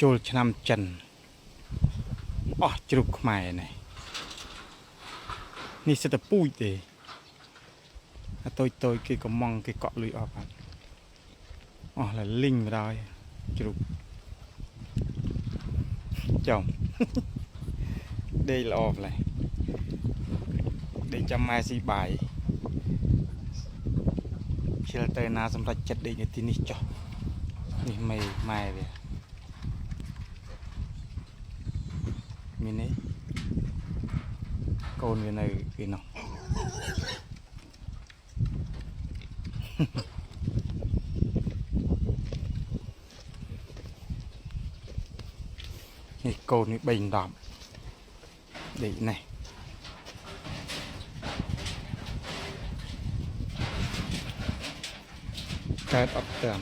ចូលឆ្នាំចិនអស់ជ្រូកខ្មែរនេះនេះសិតតែពូជទេអាតូចគេកំងគេកក់លុយអស់ហើយអស់lạiលីងបណ្ដោយជ្រូកចំដេកល្អផ្លែដេកចាំម៉ែស៊ីបាយជិលទៅណាសម្រាប់ចិត្តដេកនៅទីនេះចុះនេះម៉ែវាមាននេះកូនវានៅគេនោះនេះកូននេះ3 10ដេកនេះកើតអត់តាម